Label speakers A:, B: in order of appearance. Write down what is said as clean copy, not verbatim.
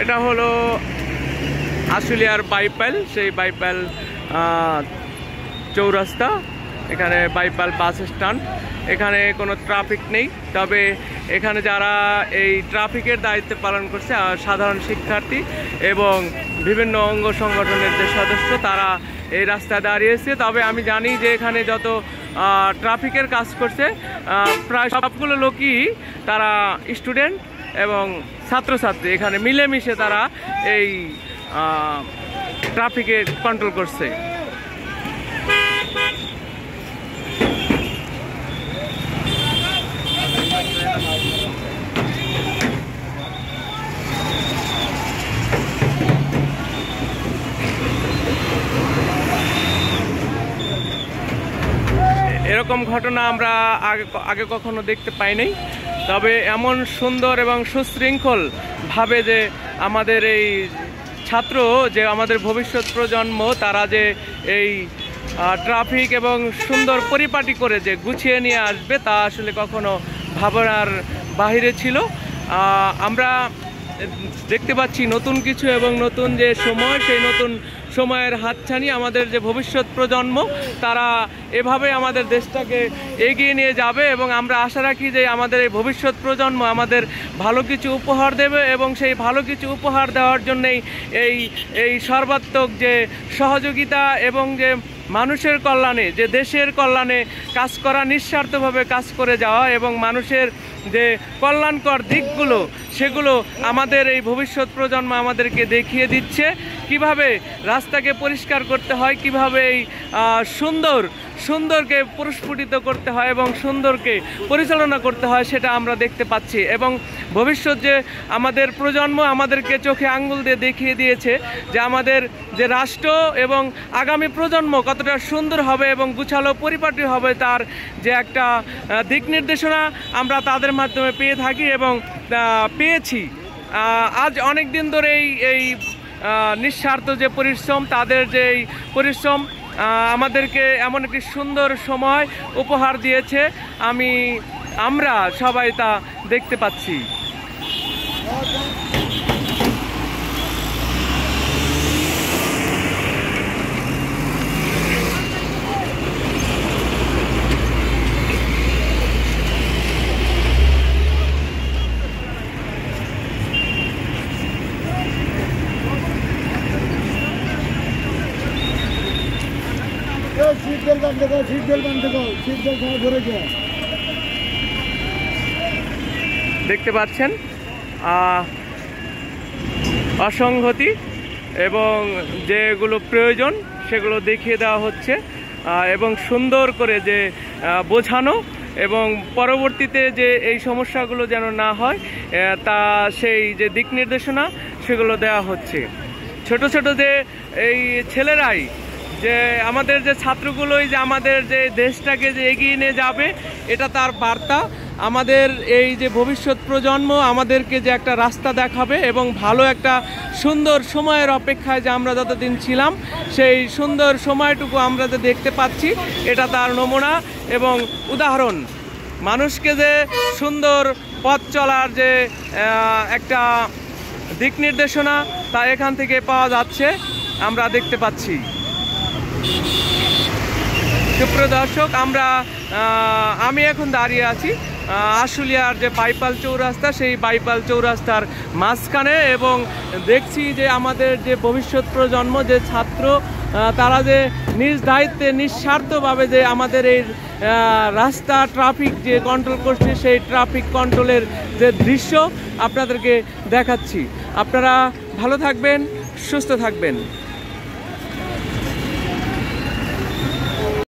A: এটা হলো আশুলিয়ার বাইপাল, সেই বাইপাল চৌরাস্তা। এখানে বাইপাল বাস স্ট্যান্ড। এখানে কোনো ট্রাফিক নেই, তবে এখানে যারা এই ট্রাফিকের দায়িত্ব পালন করছে সাধারণ শিক্ষার্থী এবং বিভিন্ন অঙ্গ সংগঠনের যে সদস্য, তারা এই রাস্তায় দাঁড়িয়েছে। তবে আমি জানি যে এখানে যত ট্রাফিকের কাজ করছে প্রায় সবগুলো লোকই তারা স্টুডেন্ট এবং ছাত্রছাত্রী, এখানে মিলেমিশে তারা এই ট্রাফিকে কন্ট্রোল করছে। এরকম ঘটনা আমরা আগে কখনো দেখতে পাই নাই। তবে এমন সুন্দর এবং সুশৃঙ্খল ভাবে যে আমাদের এই ছাত্র, যে আমাদের ভবিষ্যৎ প্রজন্ম, তারা যে এই ট্রাফিক এবং সুন্দর পরিপাটি করে যে গুছিয়ে নিয়ে আসবে, তা আসলে কখনো ভাবনার বাহিরে ছিল। আমরা দেখতে পাচ্ছি নতুন কিছু এবং নতুন যে সময়, সেই নতুন সময়ের হাতছানি আমাদের যে ভবিষ্যৎ প্রজন্ম, তারা এভাবে আমাদের দেশটাকে এগিয়ে নিয়ে যাবে এবং আমরা আশা রাখি যে আমাদের এই ভবিষ্যৎ প্রজন্ম আমাদের ভালো কিছু উপহার দেবে এবং সেই ভালো কিছু উপহার দেওয়ার জন্যেই এই সর্বাত্মক যে সহযোগিতা এবং যে মানুষের কল্যাণে, যে দেশের কল্যাণে কাজ করা, নিঃস্বার্থভাবে কাজ করে যাওয়া এবং মানুষের যে কল্যাণকর দিকগুলো, সেগুলো আমাদের এই ভবিষ্যৎ প্রজন্ম আমাদেরকে দেখিয়ে দিচ্ছে। কিভাবে রাস্তাকে পরিষ্কার করতে হয়, কিভাবে এই সুন্দরকে প্রস্ফুটিত করতে হয় এবং সুন্দরকে পরিচালনা করতে হয়, সেটা আমরা দেখতে পাচ্ছি। এবং ভবিষ্যৎ যে আমাদের প্রজন্ম আমাদেরকে চোখে আঙ্গুল দিয়ে দেখিয়ে দিয়েছে যে আমাদের যে রাষ্ট্র এবং আগামী প্রজন্ম কতটা সুন্দর হবে এবং গুছালো পরিপাটি হবে, তার যে একটা দিক নির্দেশনা আমরা তাদের মাধ্যমে পেয়ে থাকি এবং পেয়েছি। আজ অনেক দিন ধরে এই নিঃস্বার্থ যে পরিশ্রম, তাদের যে এই পরিশ্রম আমাদেরকে এমন একটি সুন্দর সময় উপহার দিয়েছে, আমরা সবাই তা দেখতে পাচ্ছি। দেখতে পাচ্ছেন অসংহতি এবং যেগুলো প্রয়োজন সেগুলো দেখিয়ে দেওয়া হচ্ছে এবং সুন্দর করে যে বোঝানো এবং পরবর্তীতে যে এই সমস্যাগুলো যেন না হয়, তা সেই যে দিক নির্দেশনা সেগুলো দেওয়া হচ্ছে। ছোট ছোট যে এই ছেলেরাই, যে আমাদের যে ছাত্রগুলোই যে আমাদের যে দেশটাকে যে এগিয়ে নিয়ে যাবে, এটা তার বার্তা। আমাদের এই যে ভবিষ্যৎ প্রজন্ম আমাদেরকে যে একটা রাস্তা দেখাবে এবং ভালো একটা সুন্দর সময়ের অপেক্ষায় যে আমরা যতদিন ছিলাম, সেই সুন্দর সময়টুকু আমরা যে দেখতে পাচ্ছি, এটা তার নমুনা এবং উদাহরণ। মানুষকে যে সুন্দর পথ চলার যে একটা দিক নির্দেশনা, তা এখান থেকে পাওয়া যাচ্ছে, আমরা দেখতে পাচ্ছি। সুপ্রিয় দর্শক, আমি এখন দাঁড়িয়ে আছি আশুলিয়ার যে বাইপাল চৌরাস্তা, সেই বাইপাল চৌরাস্তার মাঝখানে এবং দেখছি যে আমাদের যে ভবিষ্যৎ প্রজন্ম, যে ছাত্র, তারা যে নিজ দায়িত্বে নিঃস্বার্থভাবে যে আমাদের এই রাস্তা ট্রাফিক যে কন্ট্রোল করছে, সেই ট্রাফিক কন্ট্রোলের যে দৃশ্য আপনাদেরকে দেখাচ্ছি। আপনারা ভালো থাকবেন, সুস্থ থাকবেন।